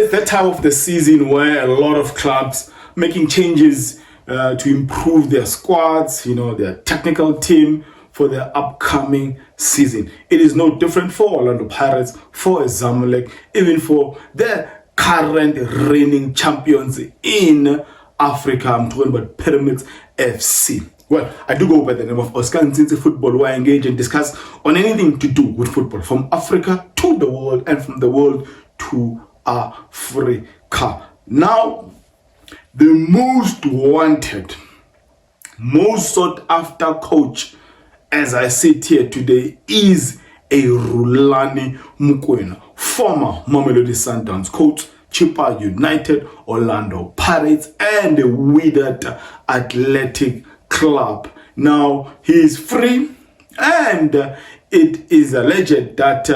It's that time of the season where a lot of clubs making changes to improve their squads, their technical team for the upcoming season. It is no different for Orlando Pirates, for Zamalek, even for the current reigning champions in Africa. I'm talking about Pyramids FC. Well, I do go by the name of Oscar Nzinzi Football, where I engage and discuss on anything to do with football, from Africa to the world and from the world to Africa. Now, the most wanted, most sought after coach, as I sit here today, is a Rulani Mokwena, former Mamelodi Sundowns coach, Chippa United, Orlando Pirates, and the Wydad Athletic Club. Now, he is free, and it is alleged that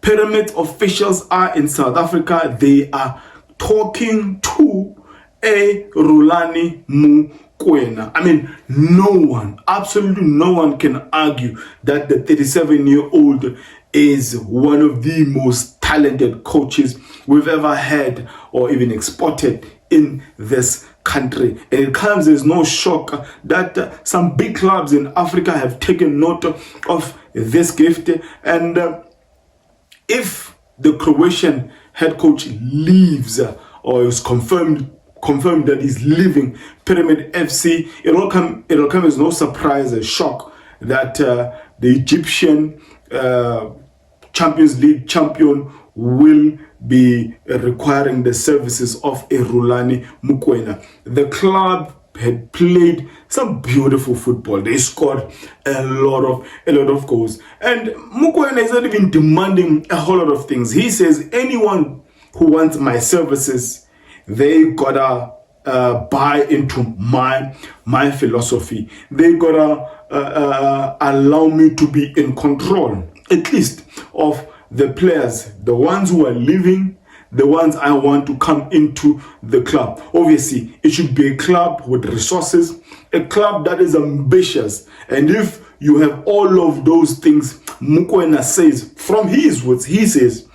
Pyramid officials are in South Africa. They are talking to a Rulani Mokwena. I mean, no one, absolutely no one can argue that the 37-year-old is one of the most talented coaches we've ever had or even exported in this country. And it comes as no shock that some big clubs in Africa have taken note of this gift. And if the Croatian head coach leaves or is confirmed that he's leaving Pyramid FC, it'll come as no surprise, a shock that the Egyptian Champions League champion will be requiring the services of a Rulani Mokwena. The club had played some beautiful football. They scored a lot of goals. And Mokwena is not even demanding a whole lot of things. He says anyone who wants my services, they gotta buy into my philosophy. They gotta allow me to be in control, at least of the players, the ones who are leaving, the ones I want to come into the club. Obviously, it should be a club with resources, a club that is ambitious. And if you have all of those things, Mokwena says, from his words, he says,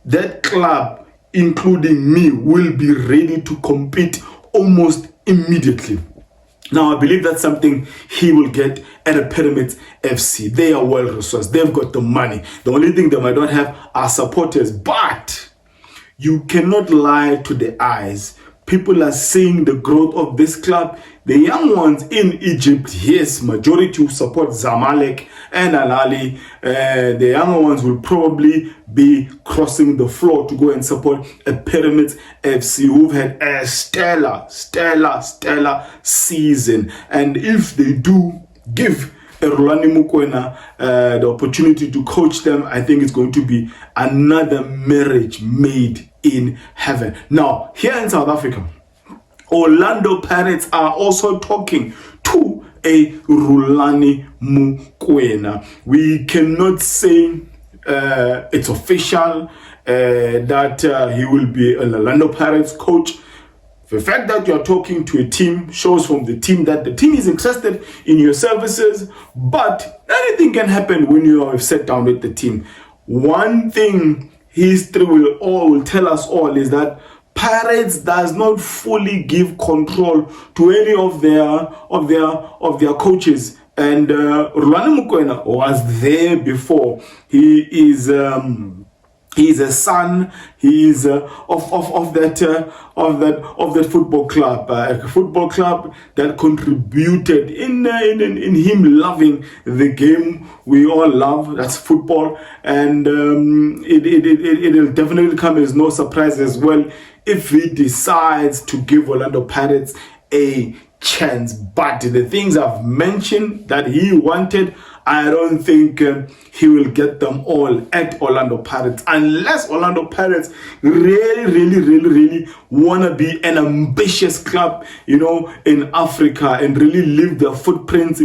that club, including me, will be ready to compete almost immediately. Now, I believe that's something he will get at a Pyramids FC. They are well resourced. They've got the money. The only thing they might not have are supporters. But you cannot lie to the eyes. People are seeing the growth of this club. The young ones in Egypt, yes, majority who support Zamalek and Al Ahly. The younger ones will probably be crossing the floor to go and support a Pyramids FC who've had a stellar season. And if they do give a Rulani Mokwena the opportunity to coach them, I think it's going to be another marriage made in heaven. Now, here in South Africa, Orlando Pirates are also talking to a Rulani Mokwena. We cannot say it's official that he will be an Orlando Pirates coach. The fact that you're talking to a team shows from the team that the team is interested in your services, but anything can happen when you have sat down with the team. One thing history will tell us all is that Pirates does not fully give control to any of their coaches. And Rulani Mokwena was there before. He is a son. He is of that football club, a football club that contributed in him loving the game we all love. That's football, and it'll definitely come as no surprise as well if he decides to give Orlando Pirates a chance. But the things I've mentioned that he wanted, I don't think he will get them all at Orlando Pirates, unless Orlando Pirates really want to be an ambitious club, in Africa and really leave their footprints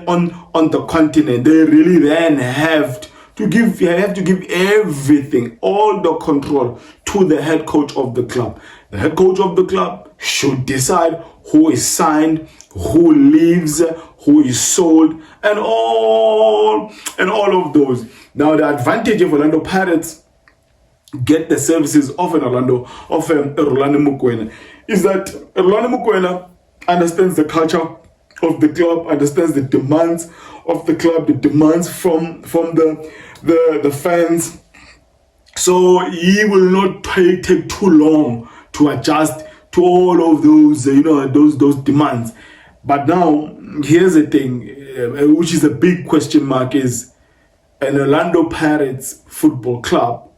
on the continent. They really then have to give everything, all the control to the head coach of the club. The head coach of the club should decide who is signed, who leaves, who is sold, and all of those. Now, the advantage of Orlando Pirates get the services of an Orlando, of Rulani Mokwena, is that Rulani Mokwena understands the culture of the club, understands the demands of the club, the demands from the fans. So he will not take too long to adjust to all of those, those demands. But now, here's the thing, which is a big question mark, is an Orlando Pirates football club,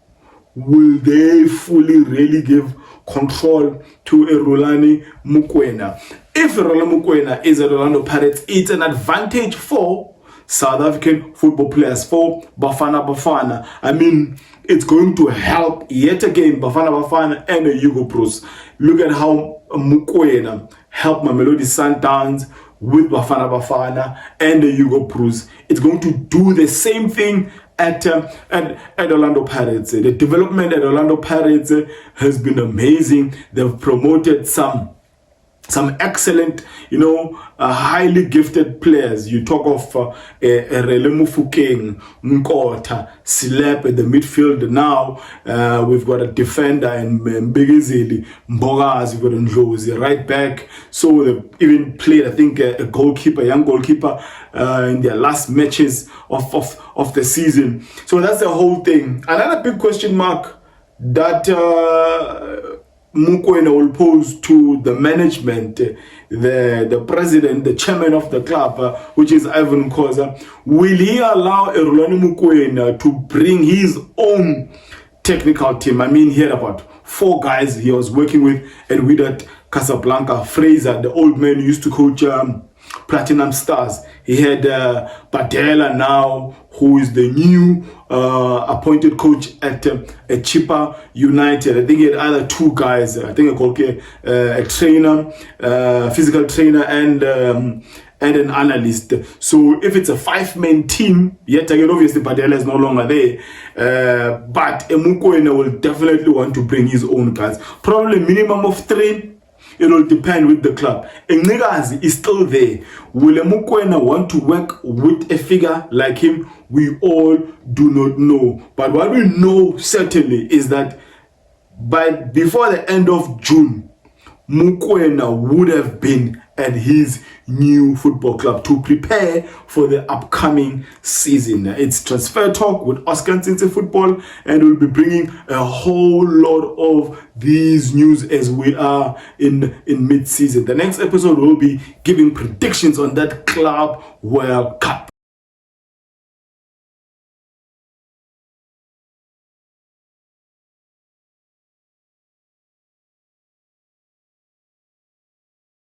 will they fully really give control to a Rulani Mokwena? If Rulani Mokwena is at Orlando Pirates, it's an advantage for South African football players, for Bafana. I mean, it's going to help yet again Bafana and Hugo Bruce. Look at how Mokwena helped Mamelodi Sundowns with Bafana and Hugo Bruce. It's going to do the same thing at Orlando Pirates. The development at Orlando Pirates has been amazing. They've promoted some excellent, highly gifted players. You talk of Rhulani Mokwena, Nkota, Silep at the midfield. Now we've got a defender and Mbigizeli, Mbogas, we've got Ndlozi right back. So they've even played, I think, a young goalkeeper in their last matches of the season. So that's the whole thing. Another big question mark that Mokwena will pose to the management, the president, the chairman of the club, which is Ivan Khoza. Will he allow Rhulani Mokwena to bring his own technical team? I mean, he had about 4 guys he was working with at Wydad Casablanca. Fraser, the old man who used to coach Platinum Stars. He had Badela now, who is the new appointed coach at Chippa United. I think he had other 2 guys. I think a trainer, physical trainer, and an analyst. So if it's a 5-man team, yet again, obviously Badela is no longer there. But Mokwena will definitely want to bring his own guys. Probably minimum of 3. It will depend with the club. Ngigazi is still there. Will Mokwena want to work with a figure like him? We all do not know. But what we know certainly is that before the end of June, Mokwena would have been at his new football club to prepare for the upcoming season. It's Transfer Talk with Oscar Ntsinzi Football, and we'll be bringing a whole lot of these news as we are in mid-season. The next episode will be giving predictions on that Club World Cup.